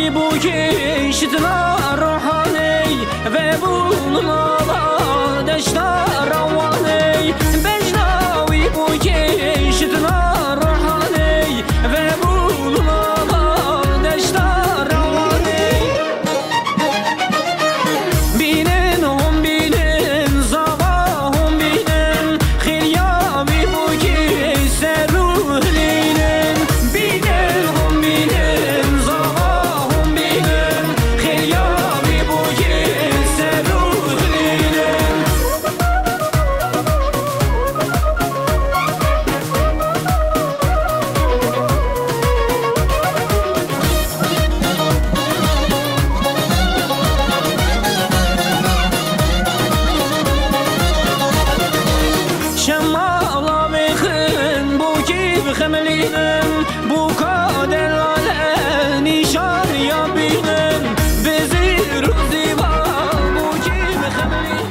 وی بو کشتنا روحانی و بولنا دشتا روانی بجنا وی بو کشتنا روحانی و بولنا دشتا روانی بینن هم بینن زوا هم بینن خیلیا وی بو کشت روحلینن بینن هم بینن زوا هم بینن خیلیا وی بو کشت روحلینن شمالا بخن بو کی بخملینن بو کادلاله نیشان یا بینن بزیر و زیبا بو کی بخملینن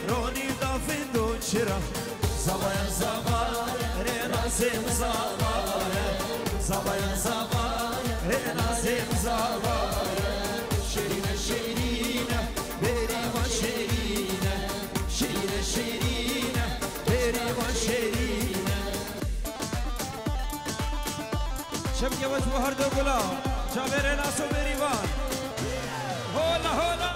روني دافن دوشرا زبايا زبايا رينا زين زبايا زبايا زبايا رينا زين زبايا شيرينا شيرينا بيري وشيرينا شيرينا شيرينا بيري وشيرينا شبكة وجه هردو قلا جابر ناسو بريوان هولا هولا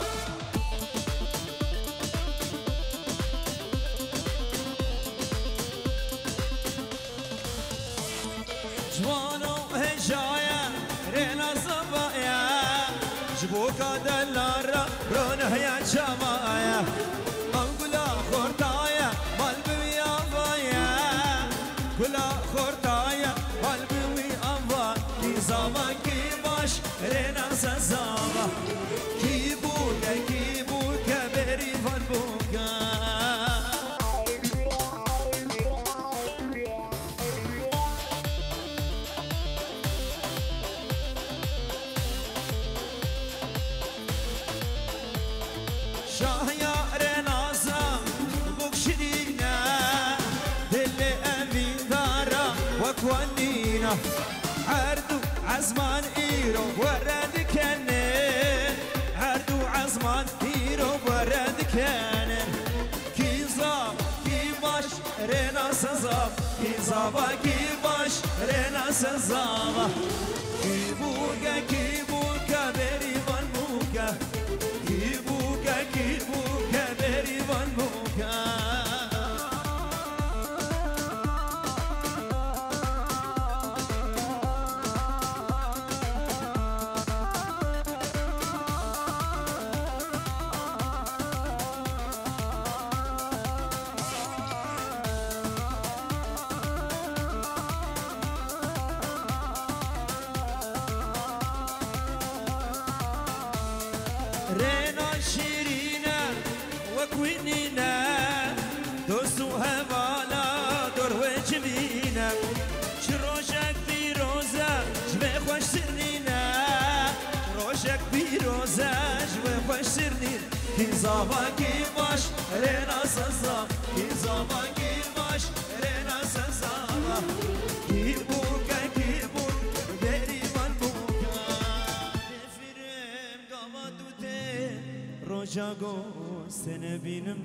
جوانو هجايا رينا زبايا جبوكا دلارا رونه يا جمايا انقلا خورتايا قلبي يا بايا كلا خورتايا قلبي ابا كي زمان كي باش رينا زازابا كي بوكا بري فان بوكا شهيار نازم بوكشرينا اللي أمين دارا وكوانينا عردو عزمان إيرو ورد كنن عردو عزمان إيرو ورد كنن كي زاب كي باش رينا سزاب كي زابا كي باش رينا سزابا كي بوكا بري فان بوكا كيبوكا بري فان بوكا رينا شيرينا وكوينينا دوستو هوالا دور وجبينا شروشك بيروزا جبه خوش سرنينا روشك بيروزا جبه خوش سرنیر کی زاواکی باش رنا سزا کی زاواکی باش رنا سزا کی بوکا بری من بوکا نفرم قوادوته روجاگو سنبینم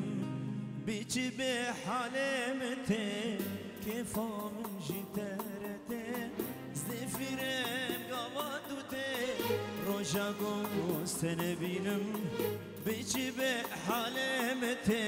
بیچی به حالمته کفام جیترته زفرم قوادوته روجاگو سنبینم بیچی به حالمته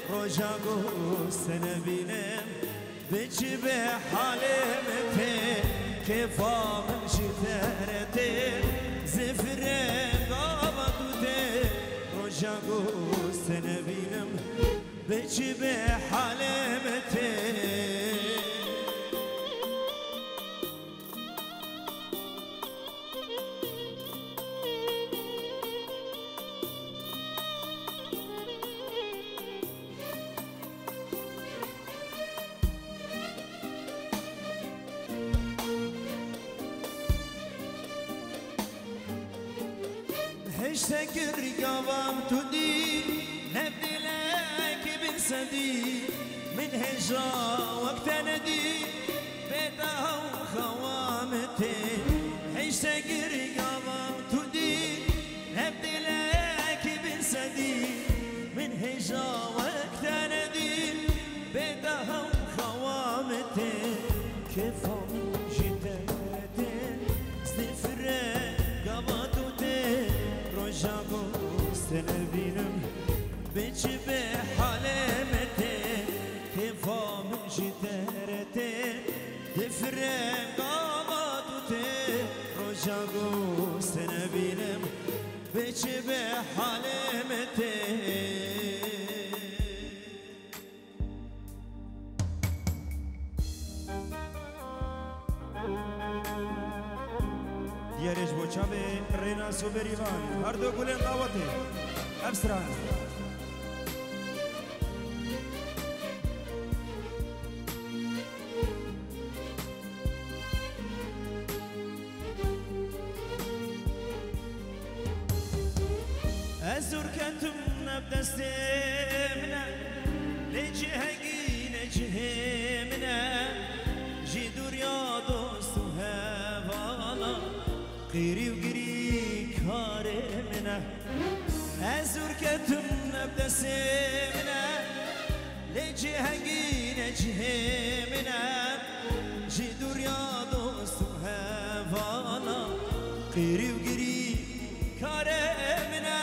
روجاگو سنبینم بیچی به حالمته کفام جیترته زفرم قابدوته روجاگو سنبینم بیچی به حالمته هشتكر قوام تدي نبدي لك بنسدي من هجا وقت ندي بيتها وخوامتي هشتكر قوام تدي نبدي لك بنسدي من هجا وقت ندي بيتها وخوامتي كيفهم جدتي استفرق روجاگو سنبینم بیچی به حالمته کفام جیترته دفرم قامادوته روجاگو سنبینم بیچی به حالمته دیارش بوچا به رینا سوبریوان هر دو گلن قاوته افسران ازور كنتم نبدستمنا لجهقي نجهمنا جدور يا دوست هوالا قيري وقري كاري منا ازور كتم نبدسمنا لجهقي نجهمنا جدور يا دوست هوالا قيري وقري كاري منا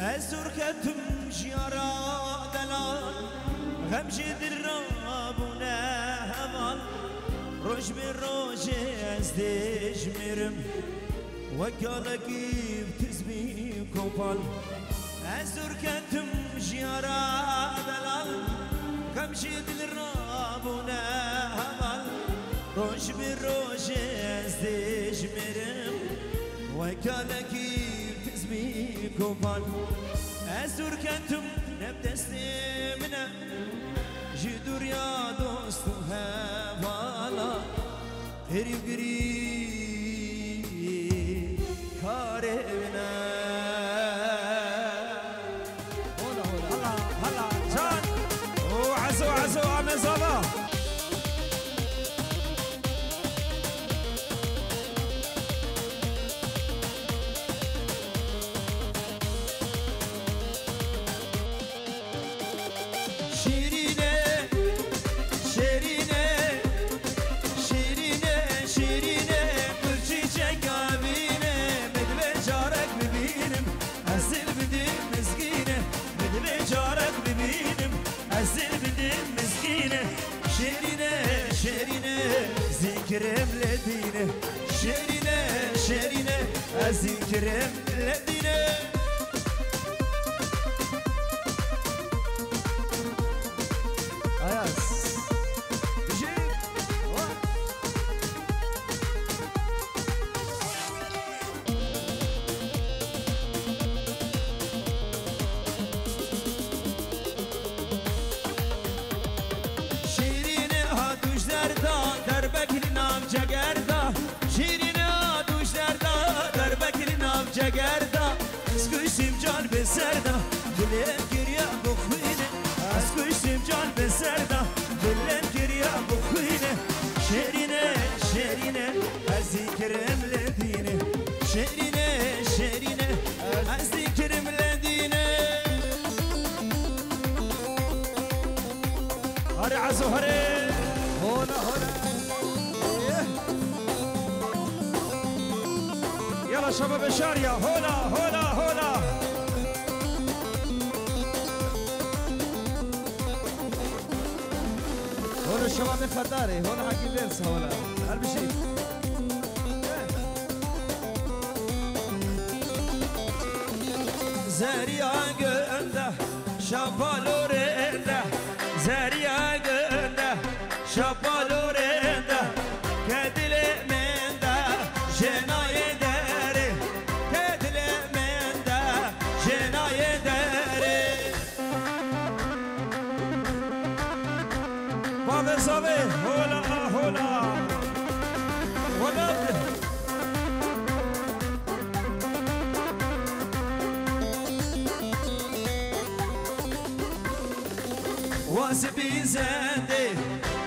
ازور كتم جيارا دلال غمجي درابونا همال روش بالروش ازديج مرم وكالكي بتزبي كوبال ازور كتم جيارا دلال غمجي درابونا همال روش بالروش ازديج مرم وكالكي بتزبي كوبال ازور كنتم نبدستمنا جدور يا دوست هوالا قريب قريب كاربنا هلا هلا جان وعزو عزو عمي صباح ذكرم لدينه شيرينه شيرينه ذكرم لدينه اياس جگردا شیرینا دوش دردا در بکری نام جگردا از کشتیم جان به سردا دلم گریا بخوینه از کشتیم جان به سردا دلم گریا بخوینه شیرینه شیرینه از ذکرم لدینه شیرینه شیرینه از ذکرم لدینه هره عزو هره هونا هونا يلا شباب الشارية هولا هولا هولا هونا الشباب الفداري هونا حكي لينس هولا قلب شيء زريا قنده شبالورنده زريا قنده شبالورنده كدل منده جناي داري كدل منده جناي داري بابا صبي هولا هولا ولد واسبي زندي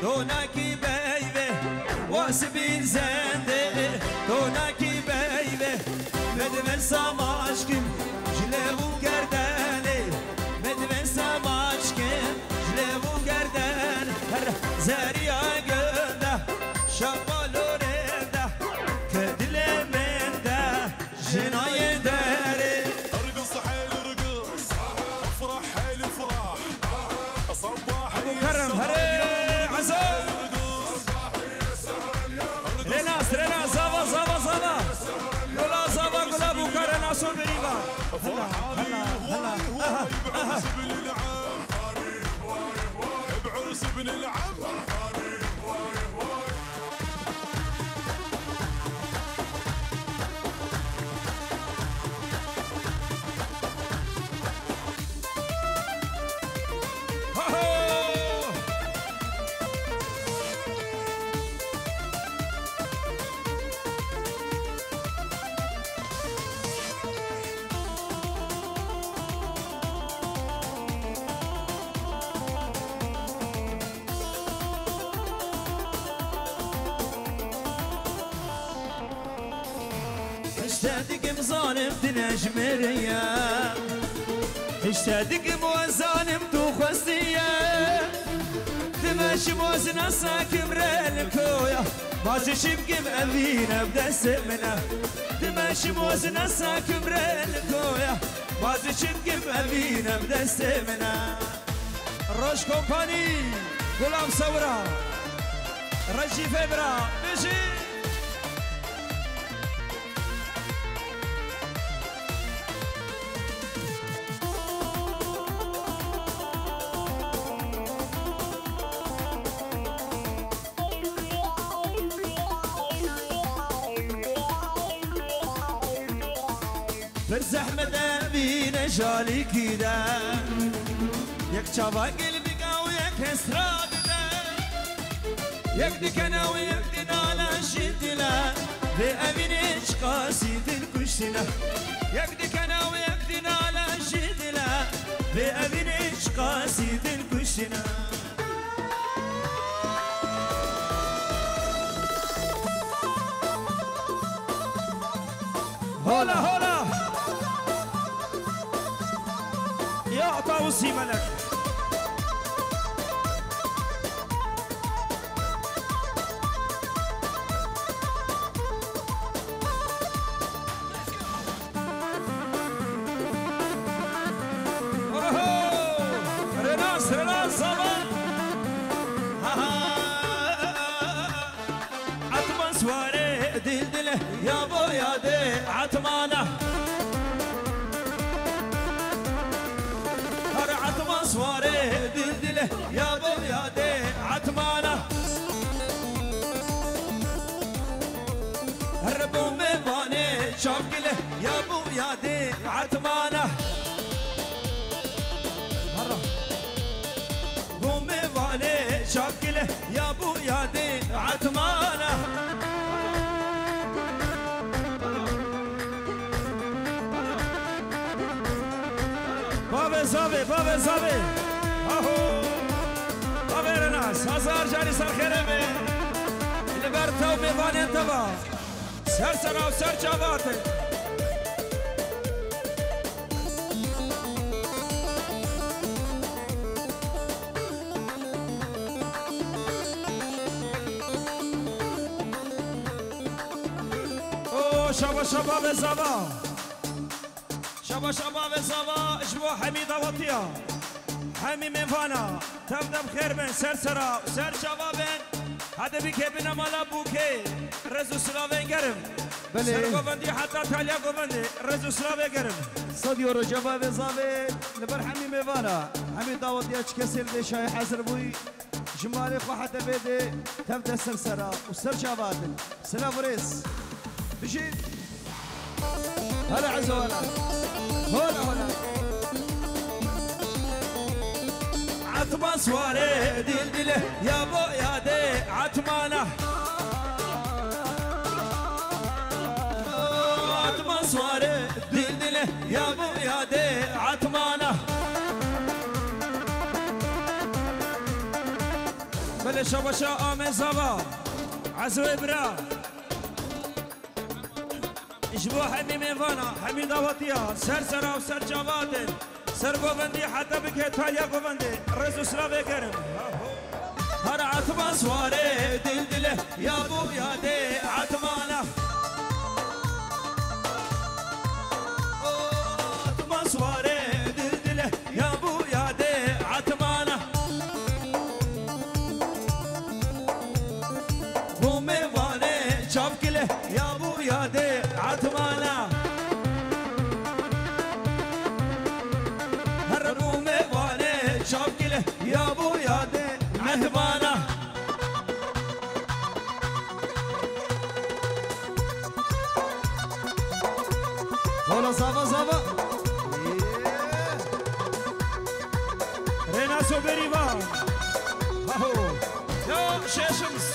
دوناكي بيبي واسبي زندي دوناكي بيبي مدمن ساماشكم جلبو گردني مدمن ساماشكم جلبو گردن هر زريا گنده شبالورنده كدل منده جناي داري ارقص حيل ارقص افرح حيل افرح صباح ابو كرم هري عزام ريناس ريناس زابا زابا زابا قولا زابا قولا ابو كرم ناسو بريبا هلا هلا هلا بعرس ابن العم بعرس ابن العم اشتادك مظالم تنجمريا اشتادك موزانم تو خستيا تماشي موزنا ساكم رالكويا مازشي بقم أمينة بدس منا تماشي موزنا ساكم رالكويا مازشي بقم أمينة بدس منا روش كومباني غلام صورة رجي فبرا بيجي بالزحمة بينا جالي كده يك شابا قلبي قوي يك اسراد يك دكنا ويك دنا شدنا في أمينش قاسيد الكشنا يك دكنا ويك دنا شدنا في أمينش قاسيد الكشنا هولا هولا يا طاوسي ملك رناس رناس زمان عطر دلدله يا بو يا دي عتمانه هر عتمان سواره دلدله يا بو يا دي عتمانه هر بو ميوانه شاكله يا بو يا دي عتمانه بو ميوانه شاكله يا بو يا دي عتمانه بابا زابي اهو بابا رناس هزار جاني سر خيرمي اللي برتاو ميواني انتبا سر سرا و سر جاواتي اوه شبا شباب زابا شبا شباب زابا اجبو حميدة وطيا حمي ميفانا تبدأ بخير بين سر سر شبابين هذا بيكي بنا مالا بوكي رزو سلاوين قرم سر قوبندي حتى تاليا قوبندي رزو سلاوين قرم صديو رو شباب زابي لبر حمي ميفانا حمي داوطيا چكسر دي شاي حزر بوي جمالي خو حتى بيدي تبدأ سر وسر شبابين سلام وريس بشي هلا عزوانا هلا عتمان سواري دلدله يا بو يا دي عتمانه عتمان سواري دلدله يا بو يا دي عتمانه بل شبشا آمن زبا عزو إبرا اجبو حمي ميفانا حمي داوطيا سر سرا و سر جوادن سر قوبندي حتى بكي تاليا قوبندي رزو سلاوي كرم هر عتمان سواري دلدله يا بو يا دي عتمانه عتمان سواري دلدله يا بو يا دي عتمانه بو ميواني شابكله يا بو يا دي عتمانه شابكله يا بو يا دي عتمانه هلا زابا ريناسو بريبان اهو يا شيشمس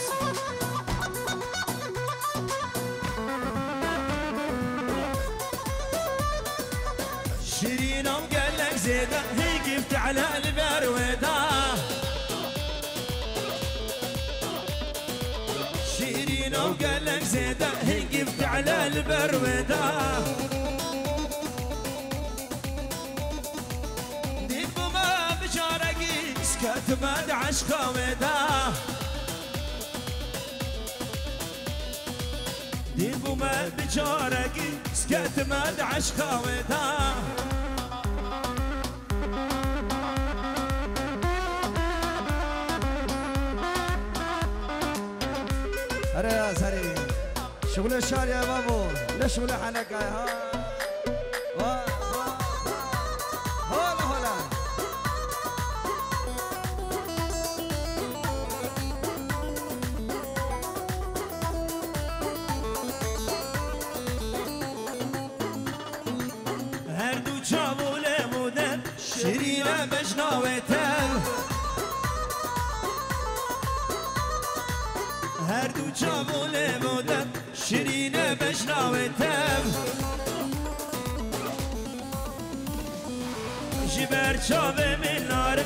شيرين قال لك زيده هي قفت على البروده شيرين قال لك زيده هي قفت على البروده ديب ما بشارقي سكت بعد عشقه وده ديب ما بشارقي سكت بعد عشقه وده يا سري شغل الشارع يا بابو لا شغل حنكة ها هلا هردو چاوله مودن شیرینه بشناوتن هردو چاوله مودن شیرینه بشناوتن جبر چاوه من نارم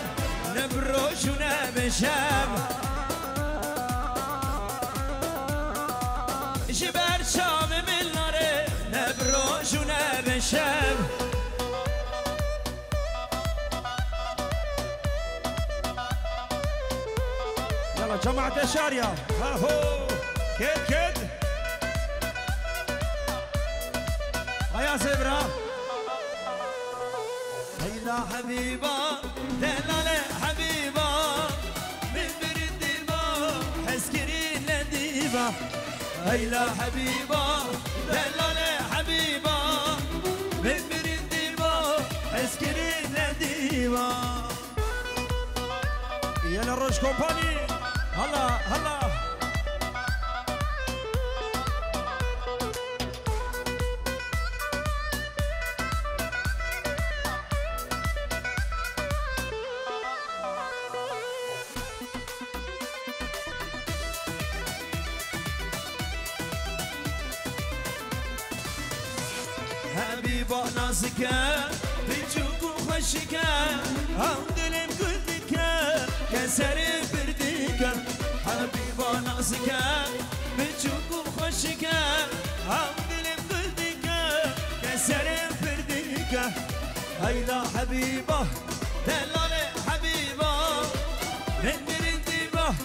نبروشونه بشم جبر چاوه من نارم نبروشونه بشم يلا جماعة الشارية ها هو كد هيا زبرة هيدا حبيبة دلالة حبيبة من برد الما حسكرين لديبة هيلا حبيبة دلالة حبيبة من برين ديبا اسكرين لديبا يلا الروش كومباني هلا هلا حبيبا نازكا بتشوف وخشكا هم دلم قلبكا كسر بردكا حبيبا نازكا بتشوف وخشكا هم دلم قلبكا كسر بردكا هيدا حبيبا دلالة حبيبا من برنديبا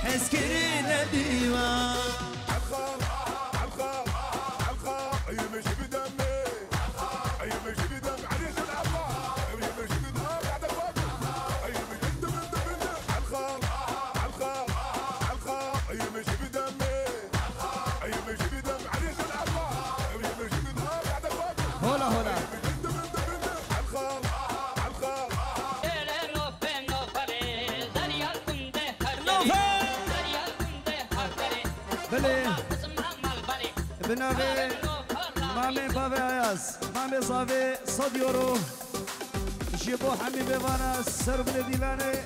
حسكرين ديما بنابه مامي بابي عياز مامي صافي صد يورو جيبو حمي بيوانا سرب لديلاني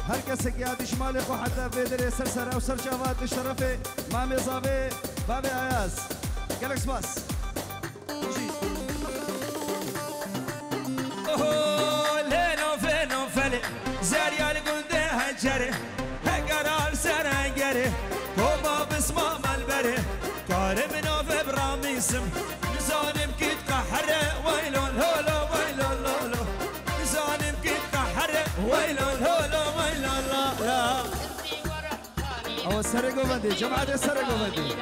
هر کسی که یادش مالی خو حتی بدره سر سر او سر جواد بشرفه مامي صافي بابي عياز گلکس باس اوه لینو فینو فلی زریال گنده هنجره هگرال سر هنگره کوما بسما ملبره كارم نوف براميسم نزانم كيت قحرة ويلو الهولو ويلو اللولو نزانم كيت قحرة ويلو الهولو ويلو لا او سرقو بدي جماعة سرقو بدي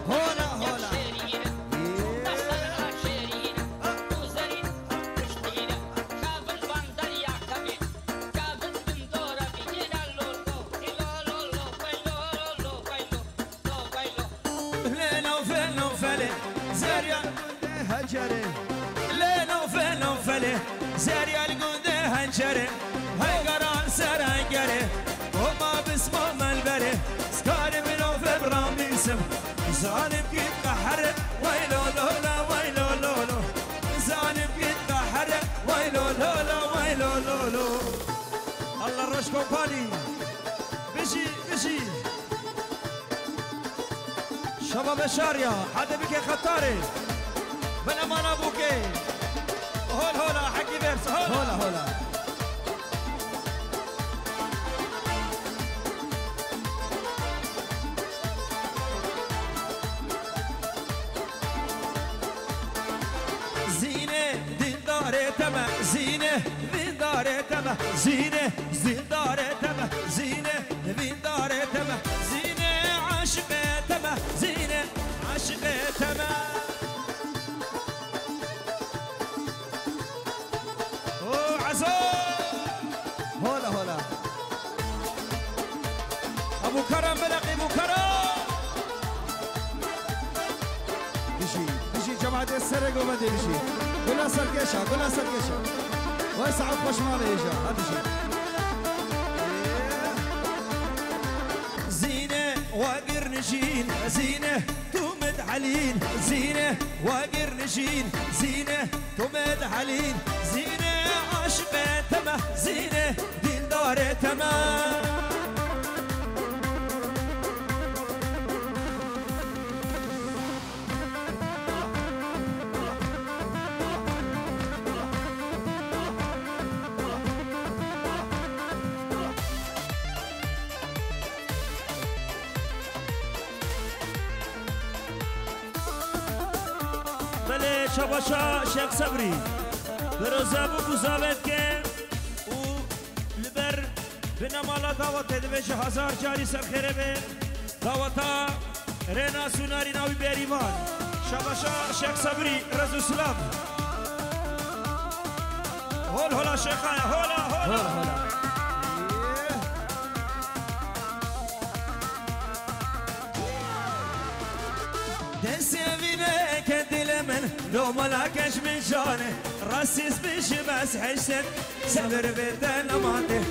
هولا هولا زريال قنده هنجره هاي قران سرنگره وما بسمه ملبره سكاري منو فبرام بيسم زانم كيت قحره ويلو لولا ويلو لولو زانم كيت قحره ويلو لولا ويلو لولو الله الروش كومباني بشي بشي شباب الشارية حدا بك خطاري من امان ابوكي هول هولا حكي بيرس هولا هولا زينة دينداري تما زينة دينداري تما زينة دينداري تما زينة دينداري تما زينة عاشقة تما زينة عاشقة تما هولا هولا ابو كرم بلقي ابو كرم بشي جماعة السرق وبدي بشي قولها سرقشة قولها سرقشة ويسعد بشمالي اجا هذا شيء زينة واقر نشين زينة تمد حلين زينة واقر نشين زينة تمد حلين زينة عاشقة تما زينة دين دار تما بله شباشا شیخ صبری بروزابو بوزاوت که او لبر بنامالا دعوت دویش هزار جاری سرخیره به دعوتا رینا سوناری ناوی بیریوان شباشا شیخ صبری رزو سلام هول هولا شیخای هولا هولا هولا تسيبيني كدل من لو ملاكش من جاني راسيس بش بس حسن سبر بدن ماته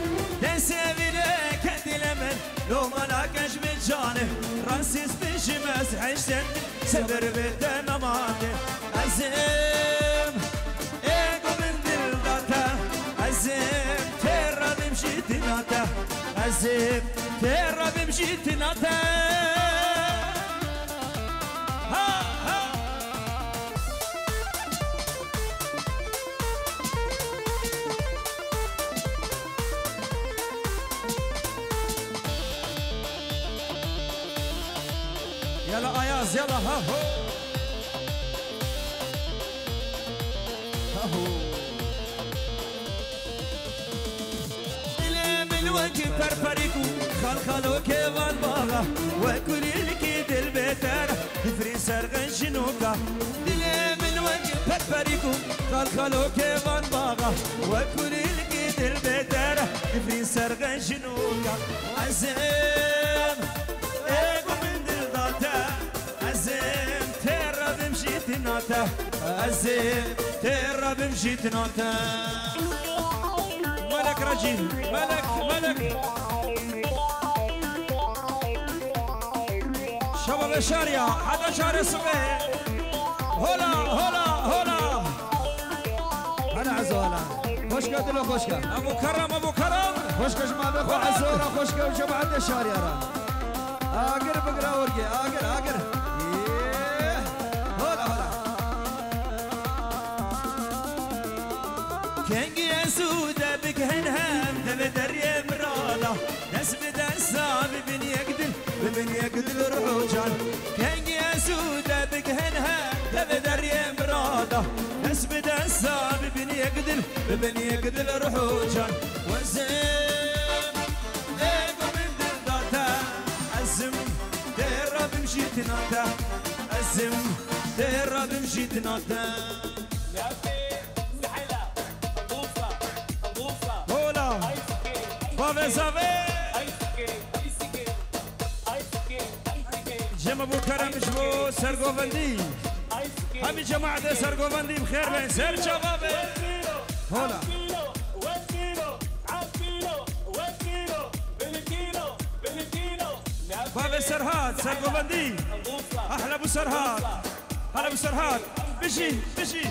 تسيبيني كدل من لو ملاكش من جاني راسيس بش بس حسن سبر بدن ماته عزم ايقو من دل داتا عزم ترى بمشي تناتا عزم ترى بمشي تناتا يلا اياز يلا ها هو ها هو بالوجه فرفريكو خلخلو كيفان باغا وكل الكيد البتر تفري سرغن شنوكا بالوجه فرفريكو خلخلو كيفان باغا وكل الكيد البتر تفري سرغن شنوكا عزم ايقو من دلداتا عزم ترى بمشي تناتا عزم ترى بمشي تناتا ملك رجيل ملك شباب الشارع حدا شارع الصبح هلا انا عزولا خوشكا دلو خوشكا ابو كرم خوشكا جماعة اخو عزولا خوشكا وجماعة الشارع اقر بقرا ورقي اقر هلا كنجي سودة بك هنهم تبدر يا مرالا ناس بدا الصعب ببن يقدل رجال كنجي سودة بك هنهم تبدر يا مرالا ناس بدا الصعب ببن يقدل رجال وزم ايقو من دلداتا عزم ترى بمشي تناتا عزم ترى بمشي تناتا Vamos saber. جمع ابو كرم جبو سرقوفندي همي جماعة سرقوفندي بخير بين سر شباب هلا بابا سرهاد سرقوفندي احلى ابو سرهاد هلا ابو سرهاد بشي كيف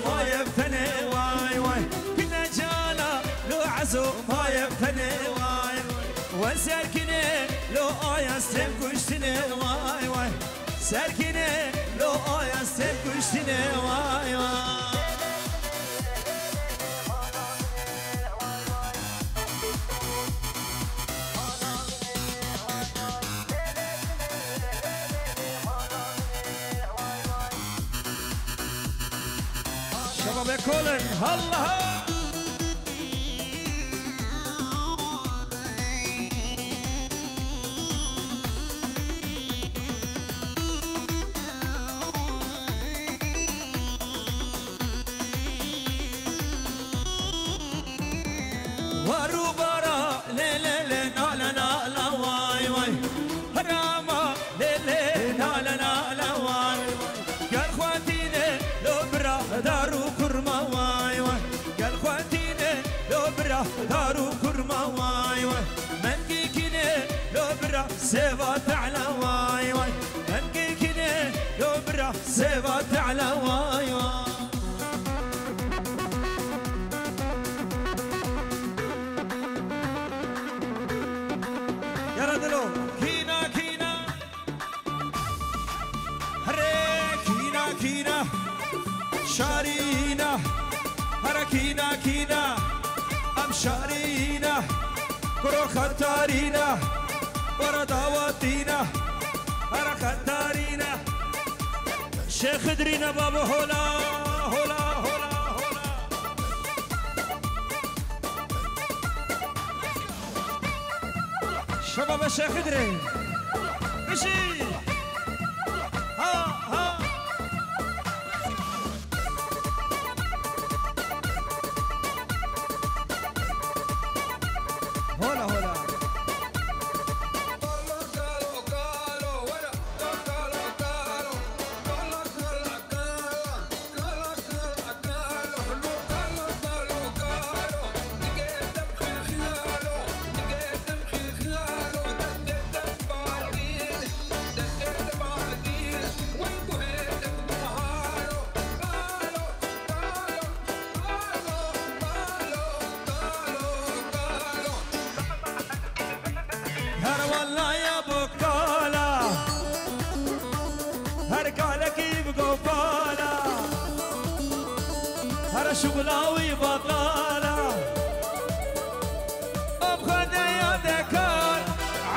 ما يفتني واي كنا جانا لو عزو ما يفتني واي وسركني لو آيا سيب كشتني واي سركني لو آيا سيب كشتني واي شباب كولن هلا وروبارا لي لا واي هراما لي لا واي قال خواتيني لو برا دارو كرما واي قال خواتيني لو برا دارو كرما واي من كيكيني لو برا سيفات على واي من كيكيني لو برا سيفات على واي دلو كينا كينا هري كينا كينا شارينا هرا كينا كينا ام شارينا برو خطارينا برو دعواتينا هرا خطارينا شيخ درينا بابا هولا هولا هولا هولا شباب الشيخ دري مشي ها ها هولا هولا هر والله يا بكالا هر قالك يبقى بالا هر شغلاوي بطالا ابخذ يا ذكر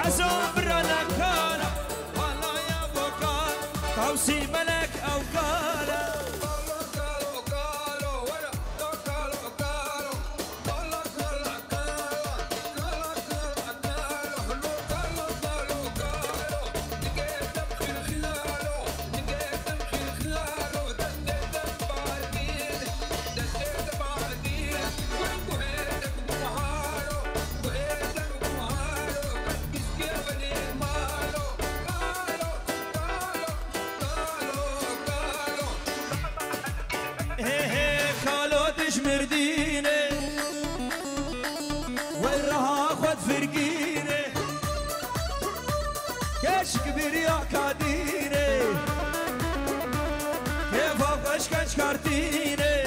عزوم برنكالا والله يا بكال توسي ملك او كالا مرديني وراها خد فرقيني كاش كبير يا كاديني كيف افقش كاش كارتيني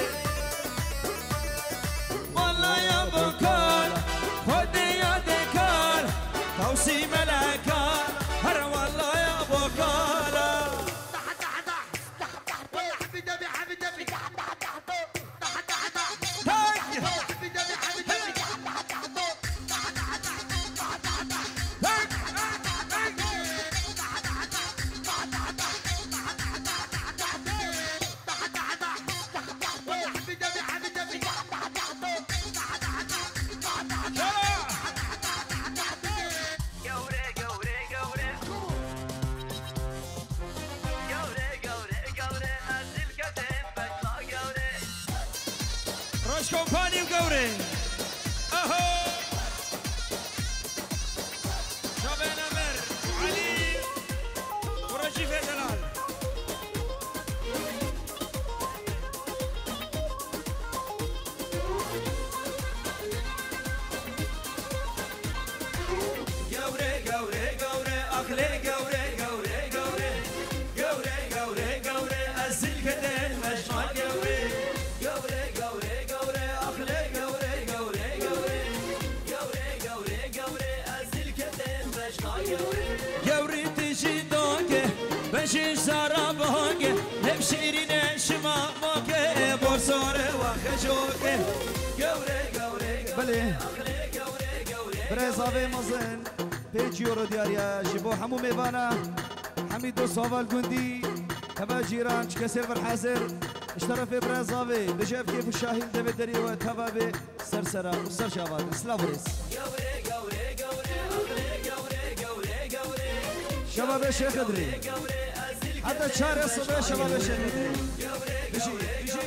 والله يا بكال خدي يا دكال توسي ملكال هر والله يا بكال روش كومباني وقوري اهو شابين امر علي ورجيف دلال قوري قوري قوري اخلي قوري قوري قوري قوري قوري قوري ازل كدين مجمع قوري قوري قوري قوري اخلي قوري قوري قوري قوري قوري قوري ازل كدين مجمع قوري قوري تجي دوكي بشي شراب هونكي نبشيرين شما موكي بورسوري وخجوكي قوري قوري بله اخلي قوري قوري برزاوي مزن 5 يورو دياريا جيبو حمو ميبانا حميدو صوفال جندي تبا جيران كسر بالحازر اشترف برزاوي بجاب كيف الشاهين دبي دري وتبا سرسرا وسر شابات سلافريس شباب الشيخ دري حتى شهر الصبح شباب الشيخ دري بشي بشي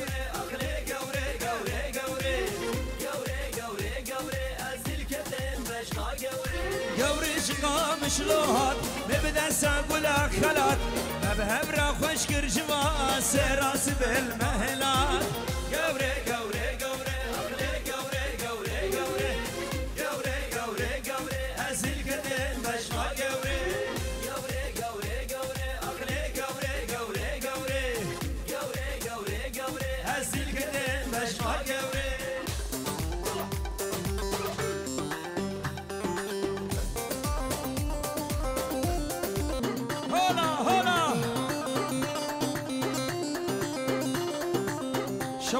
قوري شقا مشلوهات نبدا ساقولا خلات مبهبرا خوشكر جوا سراس بالمهلات قوري قوري قوري اخلي قوري قوري قوري قوري قوري قوري ازل قدين بشما قوري قوري قوري قوري اخلي قوري قوري قوري قوري قوري قوري ازل قدين بشما قوري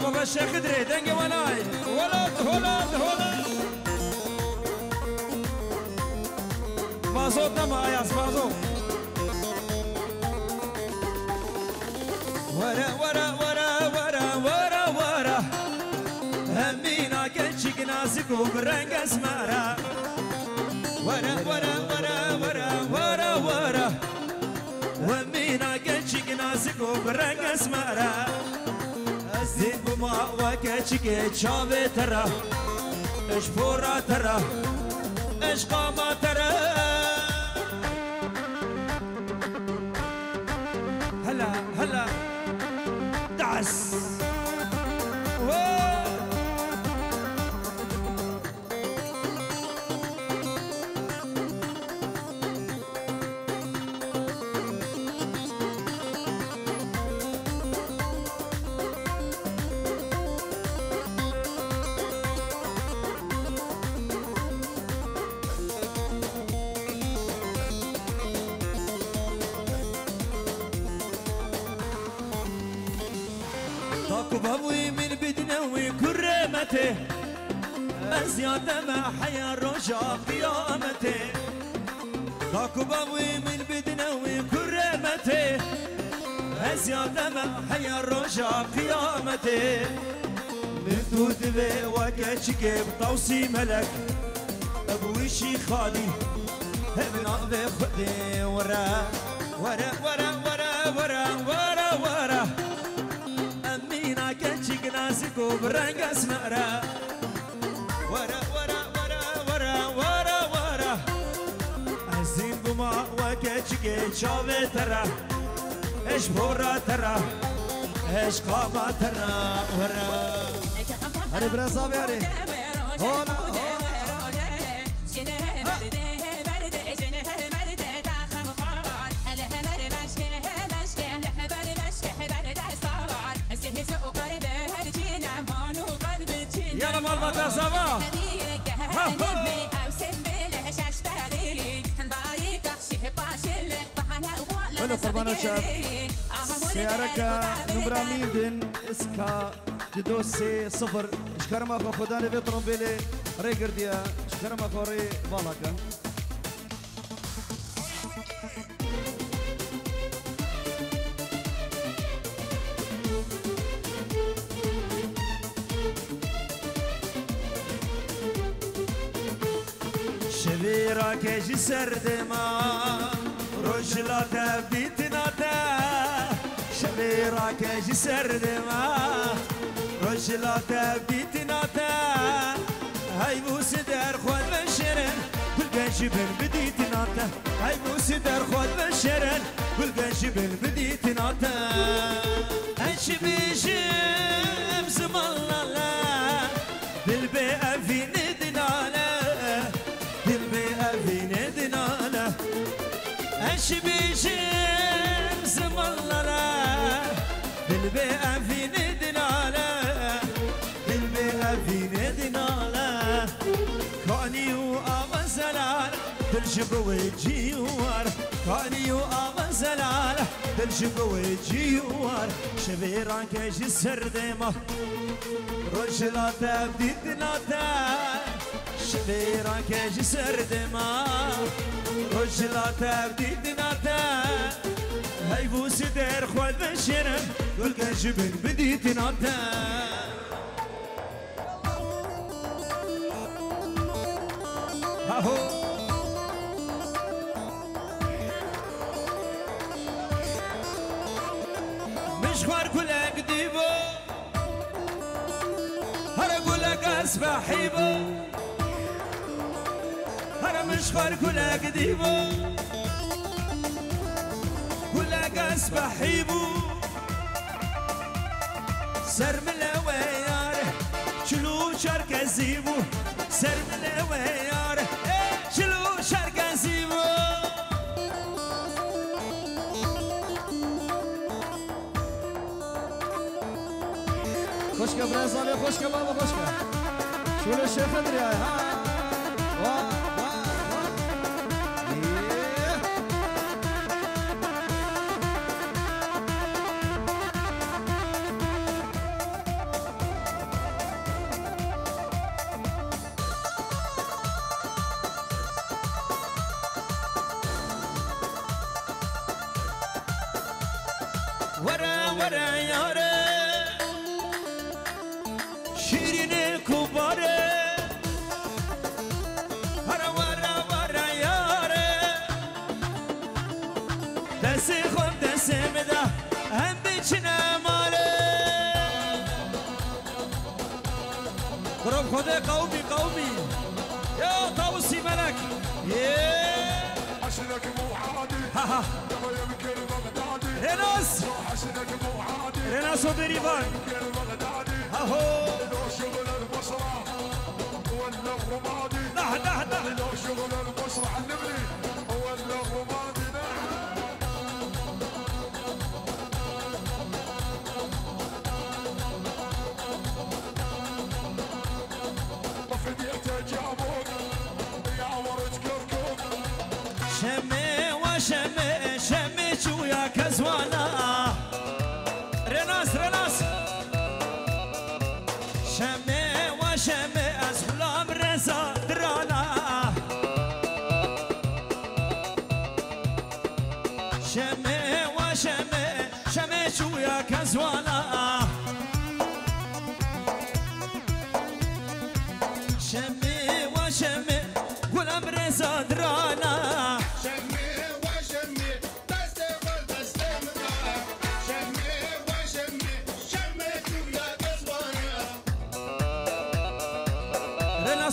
بابا الشيخ دري دنقي وناي ولد ولد ولد مازوت نما ياس مازوت ورا ورا ورا ورا ورا ورا همينا كنشك ناسك وبرنق اسمارا ورا ورا ورا ورا ورا ورا همينا كنشك ناسك وبرنق اسمارا ازين بما وكنشك شابي ترى اش فورا ترى اش قاما ترى هلا هلا دعس بابوي من بدنوي كرامته أزياد ما حيا رجع قيامته داكو بابوي من بدنوي كرامته أزياد ما حيا رجع قيامته من دود بي وكاشك بطوسي ملك أبوي شي خالي ابن أبي خدي ورا ورا ورا ورا ورا ورا ورا كنشك ناسك وبرنق اسمرا ورا ورا ورا ورا ورا ورا عزين بما وكنشك شابي ترى اش بورا ترى اش قاما ترى ورا هري برازابي هري هولا يلا مربطة صباح ولو قربانو شاب سيارك نمرة ميدن اسكا جدو سي صفر شكرما خو خداني في طرمبيلي ري قرديا شكرما خو ري بالاكا شبيرا كيجي سردما رجلا تبديتنا تا شبيرا كيجي سردما رجلا تبديتنا تا هاي بوس دار خواد بشرن بالقنش بن بديتنا تا هاي بوس دار خواد بشرن بالقنش بن بديتنا تا انش بيجيب زمان الله بالبيئة في ندنا اش بيجيب زملنا بالبيئة في ندنا بالبيئة في ندنا كاني وامزلال دلجب وجيوار كاني وامزلال دلجب وجيوار شبيران كيجي سردمه رجلا تبديتنا شبيران كيجي سردما رجلا تبديدنا تا هاي بوس دير خواد بشرم قول جبن بديتنا تا هاهو مش خوار كلك ديبو هلا قولك اسبح حيبو أنا مش خار كلك ديبو كلك أسبح حيبو سر من الويار شلو شارك زيبو سر من الويار شلو شارك زيبو خوشك برازالي خوشك بابا خوشك شو الشيخ ادري ها ورا ياري شيرين كباري هرا ورا ياري دسي خم دسي مدا هم بيچنا مالي قرب خدا قومي يا طاوسي ملك حشدك مو عادي يا يمكن بغدادي ريناس حشدك مو عادي ريناس وبريفان يمكن بغدادي اهو لو شغل البصرة ولا الرمادي ده لو شغل البصرة علمني ولا الرمادي طفي بيته جابوك يا ورد كركوك شمي شو يا كزوانا ريناس شمي أسلام رزا درانا شمي شو يا كزوانا شمي غلام رزا درانا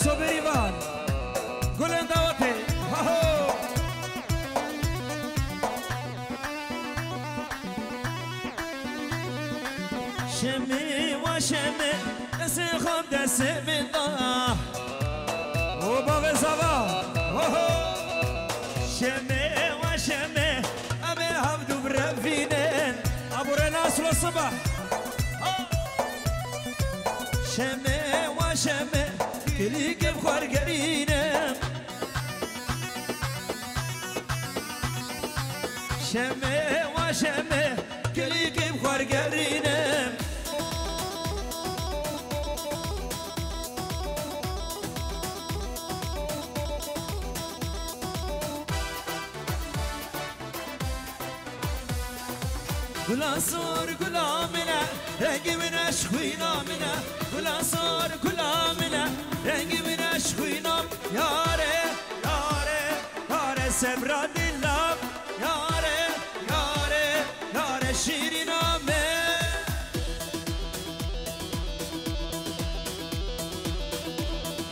صبريبان قولن دعوتي هاهو شمي دسي خم دسي بالله وبابي صبا هاهو شمي أمي هبدو برفينين أبو رناس للصبح شمي كليك بخور قرينم شمي كليك بخور قرينم قلا صور قلا منا رنقي من أشخوينا منا قلا صور قلا منا رنقي من أشخوينا ياري سبرا دلاب ياري شيرينا من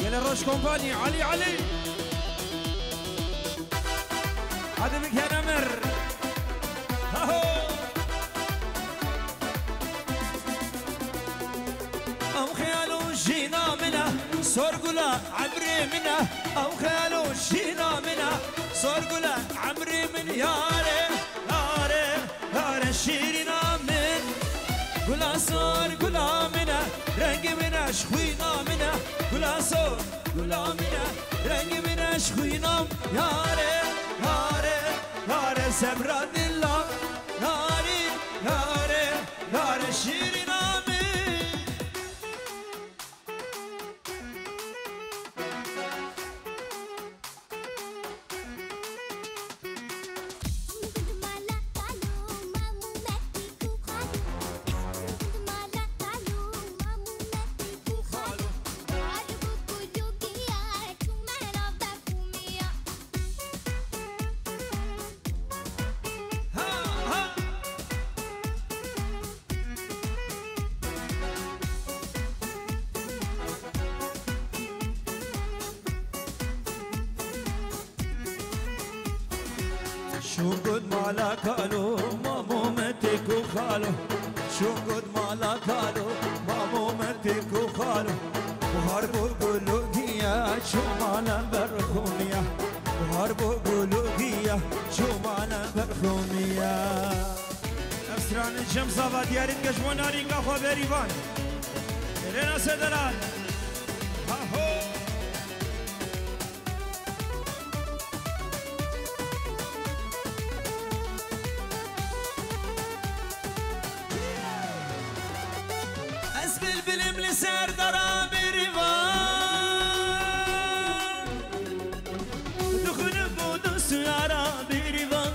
يلا روش كومباني علي هذا بك يا نمر هاهو أو خيالو جينا منا سورقلا عمري منا أو خيالو جينا منا سورقلا عمري من ياري شيرينا من قلا صور قلا منا رنقي منا شخوينا منا قلا صور قلا منا رنقي منا شخوينا ياري سبرا دلا ياري شيرينا شو قد مالا كالو مامو متك وخالو شو قد مالا كالو مامو متك وخالو وهربو قلوقيا شو مالا برخوميا وهربو قلوقيا شو مالا برخوميا أفسران الشمس آباد يارد كشمونا رينقا خبري بان رينا سدلال هاهو بالبلم لسر درا بريفان دخل بودس يارا بريفان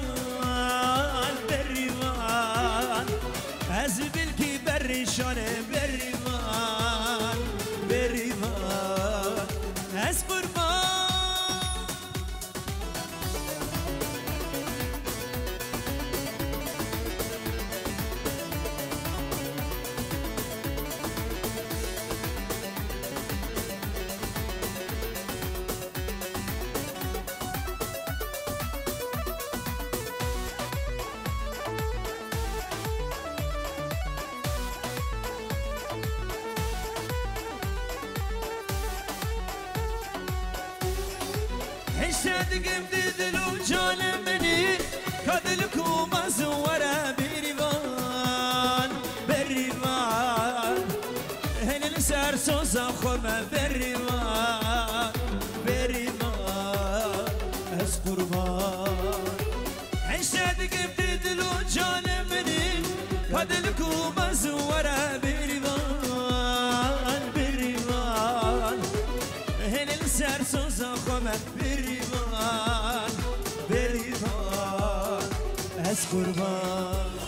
عشتكم دلو جان مني كدلكم مزورة بريفان بريفان هل السر سوزا خما بريفان بريفان از قربان عشتكم دلو جان مني كدلكم مزورة بريفان بريفان هل السر سوزا خما بريفان بريفان از قربان